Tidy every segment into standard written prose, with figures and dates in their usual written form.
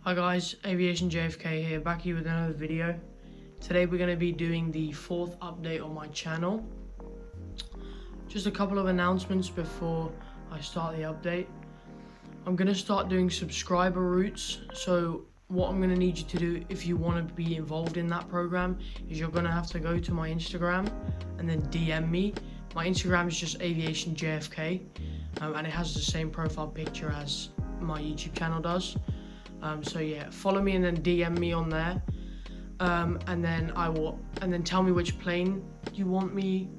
Hi guys, Aviation JFK here, back here with another video. Today we're going to be doing the 4th update on my channel. Just a couple of announcements before I start the update. I'm going to start doing subscriber routes, so what I'm going to need you to do if you want to be involved in that program is you're going to have to go to my Instagram and then DM me. My Instagram is just Aviation JFK, and it has the same profile picture as my YouTube channel does. So yeah, follow me and then DM me on there, and then tell me which plane you want me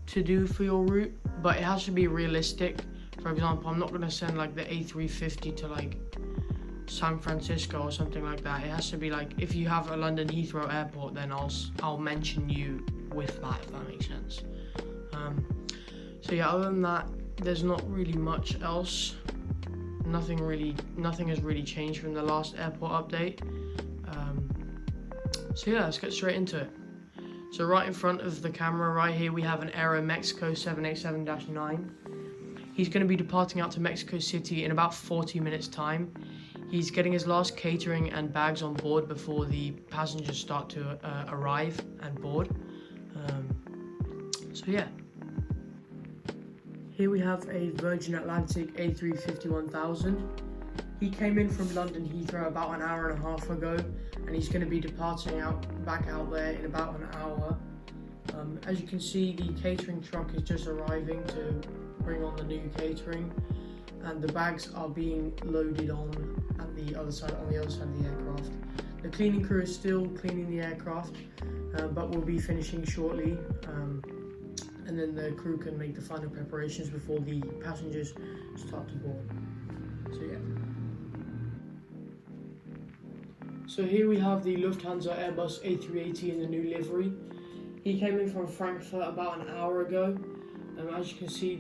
to do for your route. But it has to be realistic. For example, I'm not gonna send like the A350 to like San Francisco or something like that. It has to be like, if you have a London Heathrow Airport, then I'll mention you with that, if that makes sense. So yeah, other than that, there's not really much else. Nothing has really changed from the last airport update. So yeah, let's get straight into it. So right in front of the camera right here, we have an Aero Mexico 787-9. He's going to be departing out to Mexico City in about 40 minutes time. He's getting his last catering and bags on board before the passengers start to arrive and board. So yeah. Here we have a Virgin Atlantic A350-1000. He came in from London Heathrow about an hour and a half ago, and he's going to be departing back out there in about an hour. As you can see, the catering truck is just arriving to bring on the new catering, and the bags are being loaded on the other side of the aircraft. The cleaning crew is still cleaning the aircraft, but will be finishing shortly. And then the crew can make the final preparations before the passengers start to board. So yeah. So here we have the Lufthansa Airbus A380 in the new livery. He came in from Frankfurt about an hour ago. As you can see,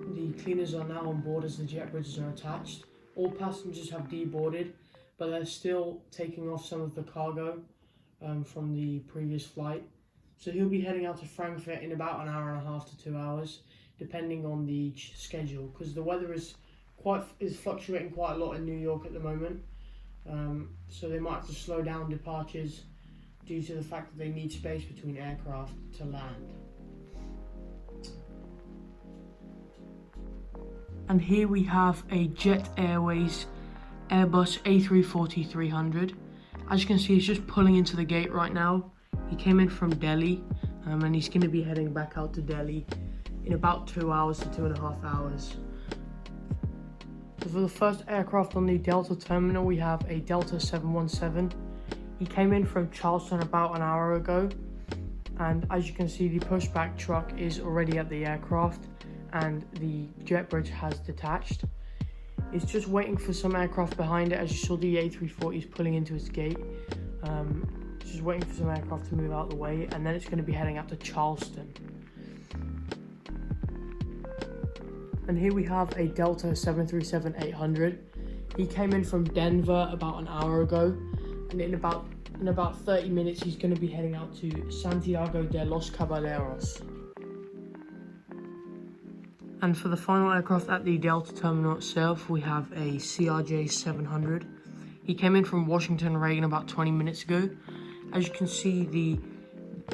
the cleaners are now on board as the jet bridges are attached. All passengers have deboarded, but they're still taking off some of the cargo from the previous flight. So he'll be heading out to Frankfurt in about an hour and a half to 2 hours, depending on the schedule, because the weather is fluctuating quite a lot in New York at the moment. So they might have to slow down departures due to the fact that they need space between aircraft to land. And here we have a Jet Airways Airbus A340-300. As you can see, he's just pulling into the gate right now. He came in from Delhi, and he's going to be heading back out to Delhi in about 2 hours to 2.5 hours. So for the first aircraft on the Delta terminal, we have a Delta 717. He came in from Charleston about an hour ago, and as you can see, the pushback truck is already at the aircraft, and the jet bridge has detached. It's just waiting for some aircraft behind it. As you saw, the A340 is pulling into its gate. Just waiting for some aircraft to move out of the way, and then it's going to be heading out to Charleston. And here we have a Delta 737-800. He came in from Denver about an hour ago, and in about 30 minutes he's going to be heading out to Santiago de los Caballeros. And for the final aircraft at the Delta terminal itself, we have a CRJ 700. He came in from Washington Reagan about 20 minutes ago. As you can see,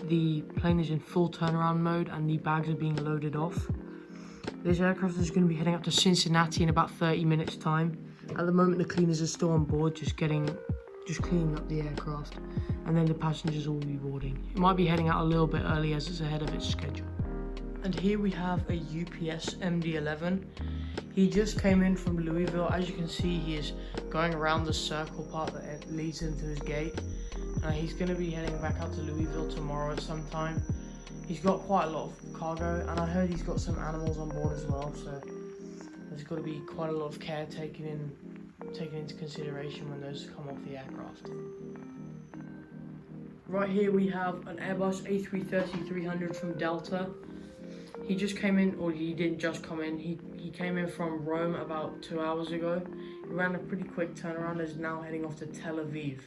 the plane is in full turnaround mode and the bags are being loaded off. This aircraft is going to be heading up to Cincinnati in about 30 minutes time. At the moment, the cleaners are still on board, just cleaning up the aircraft, and then the passengers will be boarding. It might be heading out a little bit early as it's ahead of its schedule. And here we have a UPS MD-11. He just came in from Louisville. As you can see, he is going around the circle part that leads into his gate. He's going to be heading back out to Louisville tomorrow sometime. He's got quite a lot of cargo, and I heard he's got some animals on board as well, so there's got to be quite a lot of care taken into consideration when those come off the aircraft. Right here we have an Airbus A330-300 from Delta. He just came in, or he didn't just come in, he came in from Rome about 2 hours ago. He ran a pretty quick turnaround and is now heading off to Tel Aviv.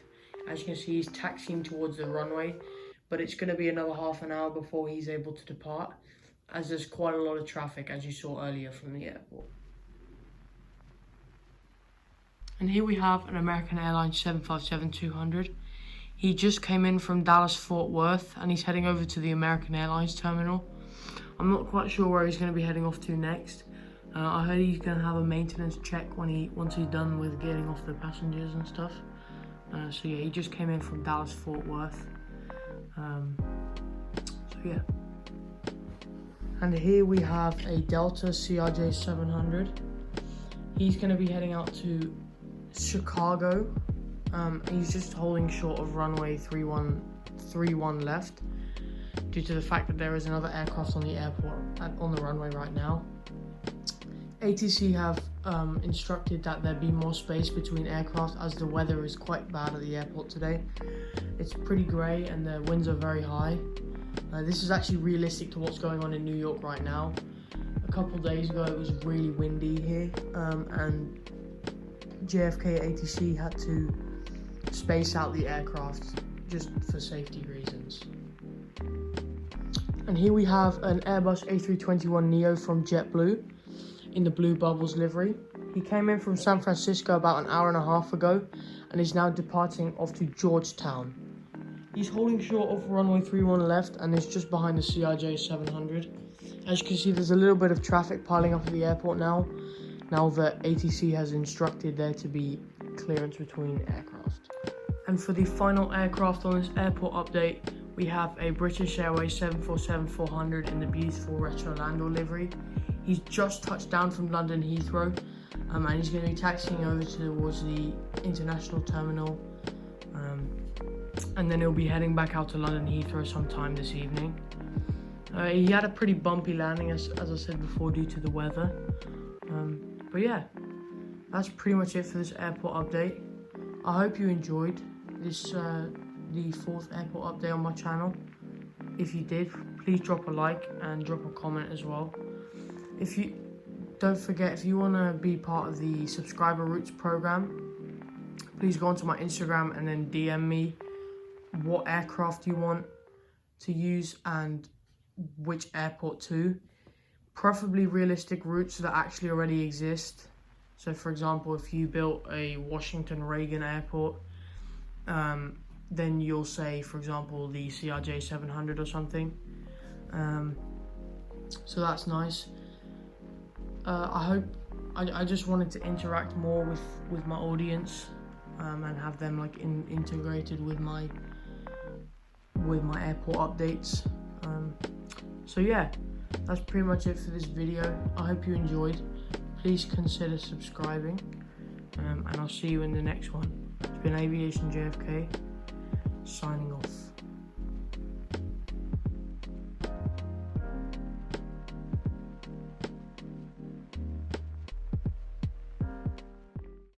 As you can see, he's taxiing towards the runway, but it's going to be another half an hour before he's able to depart, as there's quite a lot of traffic, as you saw earlier from the airport. And here we have an American Airlines 757-200. He just came in from Dallas Fort Worth and he's heading over to the American Airlines terminal. I'm not quite sure where he's going to be heading off to next. I heard he's going to have a maintenance check once he's done with getting off the passengers and stuff. So yeah, he just came in from Dallas Fort Worth. So yeah. And here we have a Delta CRJ 700. He's going to be heading out to Chicago. He's just holding short of runway 31 left due to the fact that there is another aircraft on the airport on the runway right now. ATC have instructed that there be more space between aircraft as the weather is quite bad at the airport today. It's pretty grey and the winds are very high. This is actually realistic to what's going on in New York right now. A couple days ago it was really windy here, and JFK ATC had to space out the aircraft just for safety reasons. And here we have an Airbus A321neo from JetBlue in the Blue Bubbles livery. He came in from San Francisco about an hour and a half ago and is now departing off to Georgetown. He's holding short of runway 31 left and is just behind the CRJ 700. As you can see, there's a little bit of traffic piling up at the airport now that ATC has instructed there to be clearance between aircraft. And for the final aircraft on this airport update, we have a British Airways 747-400 in the beautiful retro Landor livery. He's just touched down from London Heathrow, and he's going to be taxiing over towards the international terminal, and then he'll be heading back out to London Heathrow sometime this evening. He had a pretty bumpy landing, as I said before, due to the weather. But yeah, that's pretty much it for this airport update. I hope you enjoyed this, the fourth airport update on my channel. If you did, please drop a like and drop a comment as well. Don't forget, if you want to be part of the subscriber routes program, please go onto my Instagram and then DM me what aircraft you want to use and which airport to. Preferably realistic routes that actually already exist. So for example, if you built a Washington Reagan airport, then you'll say, for example, the CRJ 700 or something. So that's nice. I just wanted to interact more with my audience, and have them like integrated with my airport updates. So yeah, that's pretty much it for this video. I hope you enjoyed. Please consider subscribing, and I'll see you in the next one. It's been Aviation JFK, signing off.